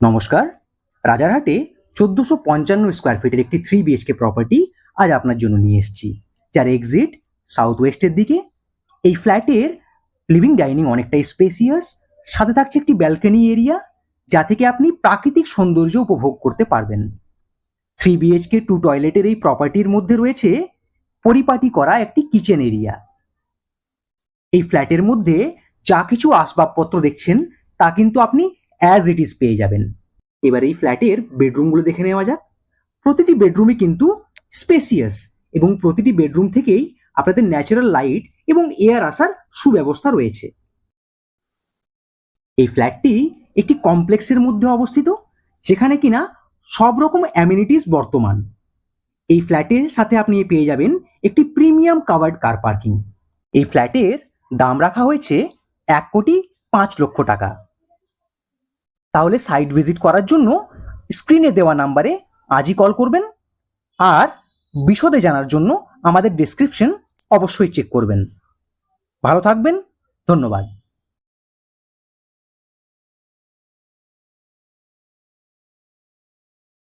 নমস্কার। রাজারহাটে ১৪৫৫ স্কোয়ার ফিটের একটি 3 বিএইচকে প্রপার্টি আজ আপনার জন্য নিয়ে এসেছি, যার এক্সিট সাউথ ওয়েস্টের দিকে। এই ফ্ল্যাটের লিভিং ডাইনিং অনেকটাই স্পেসিয়াস, সাথে থাকছে একটি ব্যালকনি এরিয়া, যা থেকে আপনি প্রাকৃতিক সৌন্দর্য উপভোগ করতে পারবেন। 3 বিএইচকে 2 টয়লেটের এই প্রপার্টির মধ্যে রয়েছে পরিপাটি করা একটি কিচেন এরিয়া। এই ফ্ল্যাটের মধ্যে যা কিছু আসবাবপত্র দেখছেন তা কিন্তু আপনি অ্যাজ ইট ইজ পেয়ে যাবেন। এবার এই ফ্ল্যাটের বেডরুমগুলো দেখে নেওয়া যাক। প্রতিটি বেডরুমই কিন্তু স্পেসিয়াস এবং প্রতিটি বেডরুম থেকেই আপনাদের ন্যাচারাল লাইট এবং এয়ার আসার সুব্যবস্থা রয়েছে। এই ফ্ল্যাটটি একটি কমপ্লেক্সের মধ্যে অবস্থিত, যেখানে কিনা সব রকম অ্যামিনিটিস বর্তমান। এই ফ্ল্যাটের সাথে আপনি পেয়ে যাবেন একটি প্রিমিয়াম কাভার্ড কার পার্কিং। এই ফ্ল্যাটের দাম রাখা হয়েছে ১,৫,০০,০০০ টাকা। তাহলে সাইট ভিজিট করার জন্য স্ক্রিনে দেওয়া নাম্বারে আজই কল করবেন, আর বিশদে জানার জন্য আমাদের ডেসক্রিপশন অবশ্যই চেক করবেন। ভালো থাকবেন, ধন্যবাদ।